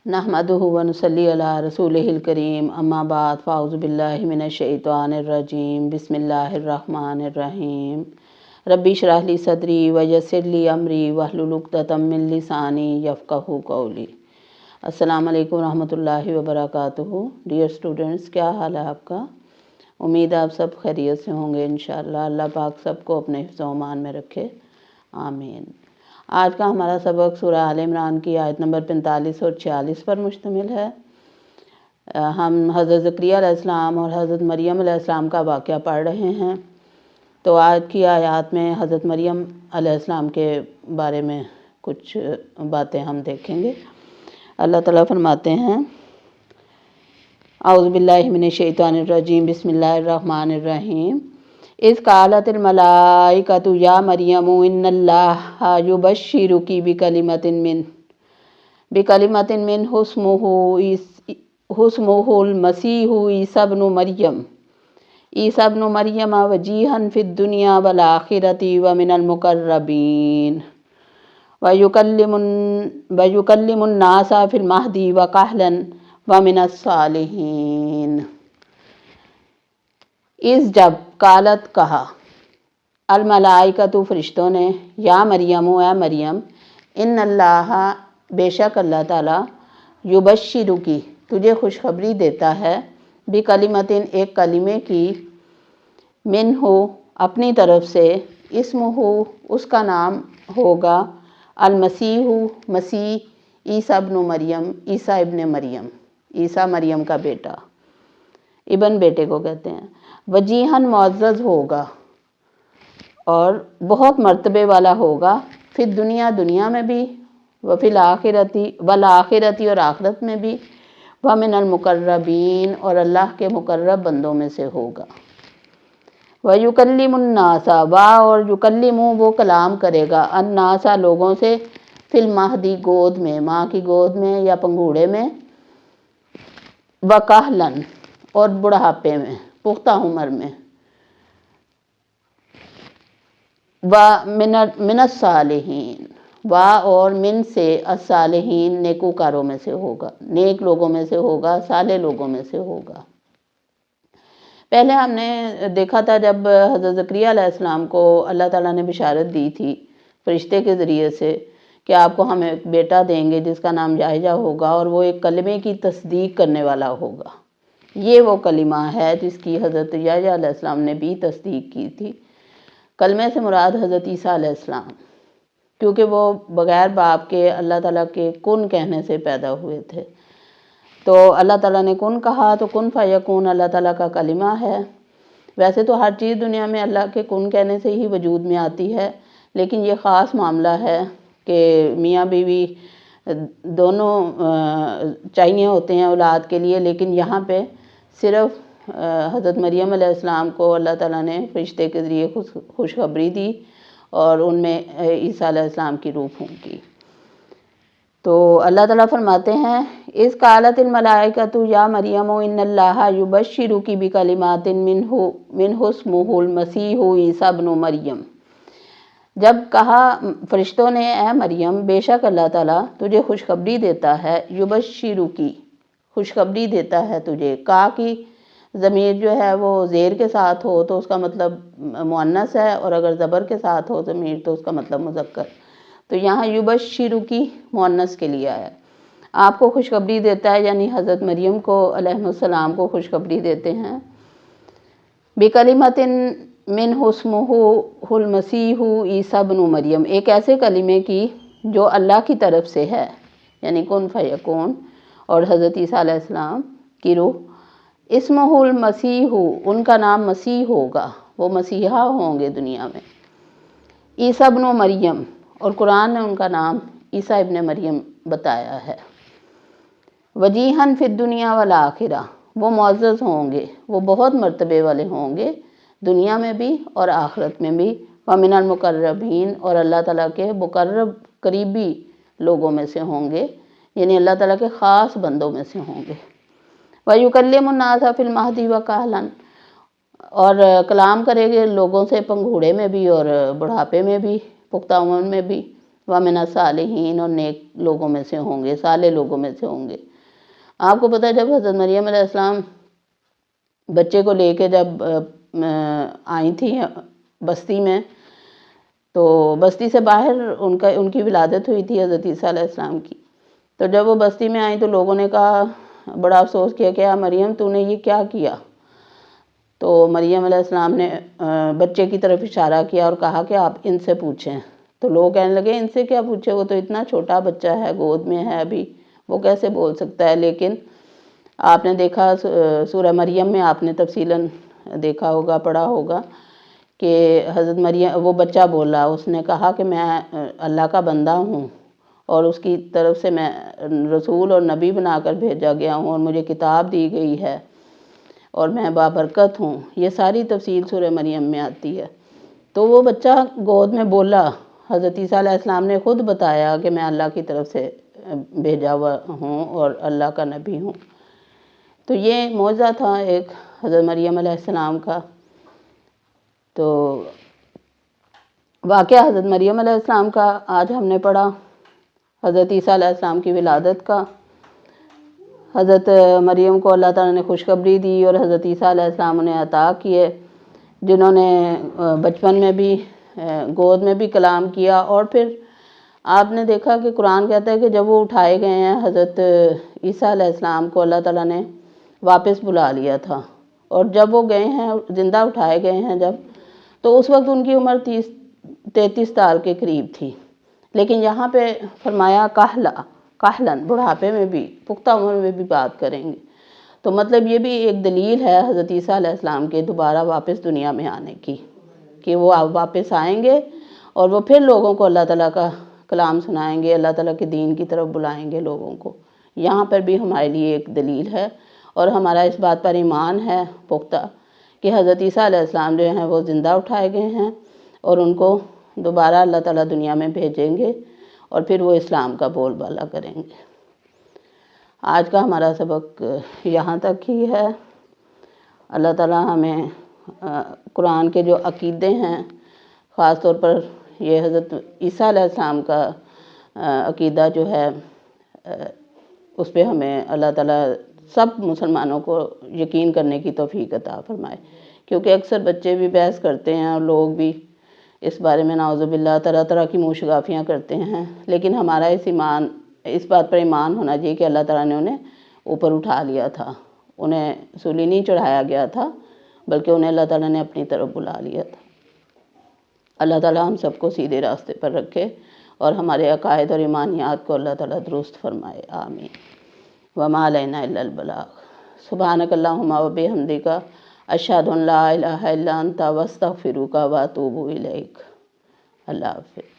नहमदुहु व नुसल्ली अला रसूलिहिल करीम अम्मा बाद फ़ाउज़ु बिल्लाहि मिनश शैतानिर रजीम बिस्मिल्लाहिर रहमानिर रहीम रब्बि इश्रह ली सदरी व यस्सिर ली अमरी वहलुल उक़दतम मिन लिसानी यफ़क़हू क़ौली। अस्सलामु अलैकुम रहमतुल्लाहि व बरकातुहू। डियर स्टूडेंट्स, क्या हाल है आपका? उम्मीद है आप सब खैरियत से होंगे इंशाअल्लाह। अल्लाह पाक सबको अपने हिफ्ज़ व अमान में रखे, आमीन। आज का हमारा सबक सूरह आल इमरान की आयत नंबर 45 और 46 पर मुश्तमिल है। हम हज़रत ज़करिया अलैहिस्सलाम और हज़रत मरियम अलैहिस्सलाम का वाक़या पढ़ रहे हैं। तो आज की आयत में हज़रत मरियम अलैहिस्सलाम के बारे में कुछ बातें हम देखेंगे। अल्लाह ताला फरमाते हैं, औज़ु बिल्लाहि मिनश शैतानिर रजीम बिस्मिल्लाहिर रहमानिर रहीम इस कालतिल मलाइकतु या मरियमु इन्नल्लाहा युबश्शिरुकी बिकलिमतिन मिन हुस्मुहुल मसीहु ईसा इब्नु मरियम वजीहन फिद दुनिया वल आखिरति व मिनल मुकर्रबीन व युकल्लिमुन नासा फिल महदी व कहलन व मिनस सालिहीन। इस जब कालत कहा, अल मलाइकतु फरिश्तों ने, या मरियम ए मरियम, इन्नल्लाह बेशक अल्लाह ताला, युबश्शिरुकी तुझे खुशखबरी देता है, बिकलिमतिन एक कलिमे की, मिन्हु अपनी तरफ से, इस्मुहु उसका नाम होगा, अल मसीहु मसीह, ईसा इब्नु मरियम ईसा इब्न मरियम, ईसा मरियम का बेटा, इबन बेटे को कहते हैं। वजीहन मुअज़्ज़ज़ होगा और बहुत मर्तबे वाला होगा, फिर दुनिया में भी, व फिल आखिरती वल आखिरती और आखिरत में भी, व मिनल मुकर्रबीन और अल्लाह के मुकर्रब बंदों में से होगा। व युकल्लिमुन नासा वा और युकल्लिमु वो कलाम करेगा, अन्नासा लोगों से, फिल महदी गोद में, माँ की गोद में या पंघूड़े में, व कहलन और बुढ़ापे में, पुख्ता उम्र में, व मिनस सालिहीन व और मिन से अस्सालिहीन नेकूकारों में से होगा, नेक लोगों में से होगा, साले लोगों में से होगा। पहले हमने देखा था जब हज़रत ज़करिया अलैहिस्सलाम को अल्लाह ताला ने बिशारत दी थी फरिश्ते के ज़रिए से कि आपको हम एक बेटा देंगे जिसका नाम याहया होगा और वो एक कलमे की तस्दीक करने वाला होगा। ये वो कलिमा है जिसकी हज़रत याहया अलैहिस्सलाम ने भी तस्दीक की थी। कलमे से मुराद हज़रत ईसा अलैहिस्सलाम, क्योंकि वो बग़ैर बाप के अल्लाह ताला के कुन कहने से पैदा हुए थे। तो अल्लाह ताला ने कुन कहा तो कुन फ़यकून अल्लाह ताला का कलिमा है। वैसे तो हर चीज़ दुनिया में अल्लाह के कुन कहने से ही वजूद में आती है, लेकिन ये ख़ास मामला है कि मियाँ बीवी दोनों चाहिए होते हैं औलाद के लिए, लेकिन यहाँ पे सिर्फ़ हज़रत मरियम अलैहिस्सलाम को अल्लाह ताला ने फरिश्ते के ज़रिए खुशखबरी दी और उनमें ईसा अलैहिस्सलाम की रूह फूंकी। तो अल्लाह ताला फरमाते हैं, इस कालतिल मलाइकतु या मरियम इन्नल्लाहा युबश्शिरुकी बिकलिमातिन मिन्हु इस्मुहुल मसीहु ईसा इब्नु मरियम। जब कहा फरिश्तों ने, ए मरियम बेशक अल्लाह ताला तुझे खुशखबरी देता है, युबश्शिरुकी खुशखबरी देता है तुझे। का की ज़मीर जो है वो ज़ेर के साथ हो तो उसका मतलब मुअन्नस है, और अगर ज़बर के साथ हो ज़मीर तो उसका मतलब मुज़क्कर। तो यहाँ युबश्शिरुकी मुअन्नस के लिए आया। आपको खुशखबरी देता है, यानी हज़रत मरियम को अलैहिस्सलाम को खुशखबरी देते हैं, बिकलिमतिन मिन हुस्मुहुल मसीहु ईसा इब्नु मरियम, एक ऐसे कलिमे की जो अल्लाह की तरफ से है, यानी कुन फ़यकून, और हज़रत ईसा अलैहिस्सलाम की रूह। इस्मुहुल मसीहु उनका नाम मसीह होगा, वो मसीहा होंगे दुनिया में। ईसा इब्नु मरियम, और कुरान ने उनका नाम ईसा इब्न मरियम बताया है। वजीहन फिद दुनिया वल आखिरा, वो मुअज़्ज़ज़ होंगे, वो बहुत मर्तबे वाले होंगे दुनिया में भी और आखिरत में भी। व मिनल मुकर्रबीन और अल्लाह ताला के मुकर्रब करीबी लोगों में से होंगे, यानी अल्लाह ताला के ख़ास बंदों में से होंगे। व युकल्लिमुन नासा फिल महदी व कहलन, और कलाम करेंगे लोगों से पंघूड़े में भी और बुढ़ापे में भी, पुख्ता उम्र में भी, وَمِنَ الصَّالِحِينَ، اور نیک لوگوں میں سے ہوں گے، صالح لوگوں میں سے ہوں گے۔ آپ کو پتہ ہے جب حضرت مریم علیہ السلام بچے کو لے کے جب آئی تھی بستی میں، تو بستی سے باہر ان کی ولادت ہوئی تھی حضرت عیسیٰ علیہ السلام کی۔ تو جب وہ بستی میں آئیں تو لوگوں نے کہا، بڑا افسوس کیا کہ مریم تو نے یہ کیا کیا؟ تو مریم علیہ السلام نے بچے کی طرف اشارہ کیا اور کہا کہ آپ ان سے پوچھیں۔ تو لوگ کہنے لگے ان سے کیا پوچھے، وہ تو اتنا چھوٹا بچہ ہے، گود میں ہے ابھی، وہ کیسے بول سکتا ہے؟ لیکن آپ نے دیکھا سورہ مریم میں آپ نے تفصیلاً دیکھا ہوگا، پڑھا ہوگا کہ حضرت مریم، وہ بچہ بولا، اس نے کہا کہ میں اللہ کا بندہ ہوں اور اس کی طرف سے میں رسول اور نبی بنا کر بھیجا گیا ہوں اور مجھے کتاب دی گئی ہے اور میں بابرکت ہوں۔ یہ ساری تفصیل سورہ مریم میں آتی ہے۔ تو وہ بچہ گود میں بولا، حضرت عیسیٰ علیہ السلام نے خود بتایا کہ میں اللہ کی طرف سے بھیجا ہوا ہوں اور اللہ کا نبی ہوں۔ تو یہ معجزہ تھا ایک حضرت مریم علیہ السلام کا۔ تو واقعہ حضرت مریم علیہ السلام کا آج ہم نے پڑھا، حضرت عیسیٰ علیہ السلام کی ولادت کا۔ حضرت مریم کو اللہ تعالیٰ نے خوشخبری دی اور حضرت عیسیٰ علیہ السلام انہیں عطا کیے، جنہوں نے بچپن میں بھی گود میں بھی کلام کیا۔ اور پھر آپ نے دیکھا کہ قرآن کہتا ہے کہ جب وہ اٹھائے گئے ہیں حضرت عیسیٰ علیہ السلام کو اللہ تعالیٰ نے واپس بلا لیا تھا، اور جب وہ گئے ہیں زندہ اٹھائے گئے ہیں جب، تو اس وقت ان کی عمر 33 سال کے قریب تھی۔ لیکن یہاں پہ فرمایا کاہلن، بڑھاپے میں بھی، پختہ عمر میں بھی بات کریں گے۔ تو مطلب یہ بھی ایک دلیل ہے حضرت عیسیٰ علیہ السلام کے دوبارہ واپس دنیا میں آنے کی، کہ وہ واپس آئیں گے اور وہ پھر لوگوں کو اللہ تعالیٰ کا کلام سنائیں گے، اللہ تعالیٰ کے دین کی طرف بلائیں گے لوگوں کو۔ یہاں پر بھی ہمارے لیے ایک دلیل ہے، اور ہمارا اس بات پر ایمان ہے پختہ کہ حضرت عیسیٰ علیہ السلام جو ہیں وہ زندہ اٹھائے گئے ہیں اور ان کو دوبارہ اللہ تعالیٰ دنیا میں بھیجیں گے اور پھر وہ اسلام کا بول بالا کریں گے۔ آج کا ہمارا سبق یہاں تک ہی ہے۔ اللہ تعالیٰ ہمیں قرآن کے جو عقیدے ہیں، خاص طور پر یہ حضرت عیسیٰ علیہ السلام کا عقیدہ جو ہے، اس پہ ہمیں اللہ تعالیٰ سب مسلمانوں کو یقین کرنے کی توفیق عطا فرمائے، کیونکہ اکثر بچے بھی بحث کرتے ہیں اور لوگ بھی اس بارے میں نعوذ باللہ طرح طرح کی منہ شگافیاں کرتے ہیں، لیکن ہمارا اس بات پر ایمان ہونا چاہیے کہ اللہ تعالیٰ نے انہیں اوپر اٹھا لیا تھا، انہیں سولی نہیں چڑھایا گیا تھا، بلکہ انہیں اللہ تعالیٰ نے اپنی طرف بلا لیا تھا۔ اللہ تعالیٰ ہم سب کو سیدھے راستے پر رکھے اور ہمارے عقائد اور ایمانیات کو اللہ تعالیٰ درست فرمائے، آمین۔ وما علینا الا البلاغ۔ سبحانک اللہم وبحمدک، اشہد ان لا الہ الا انت، واستغفرک واتوب الیک۔ اللہ حافظ۔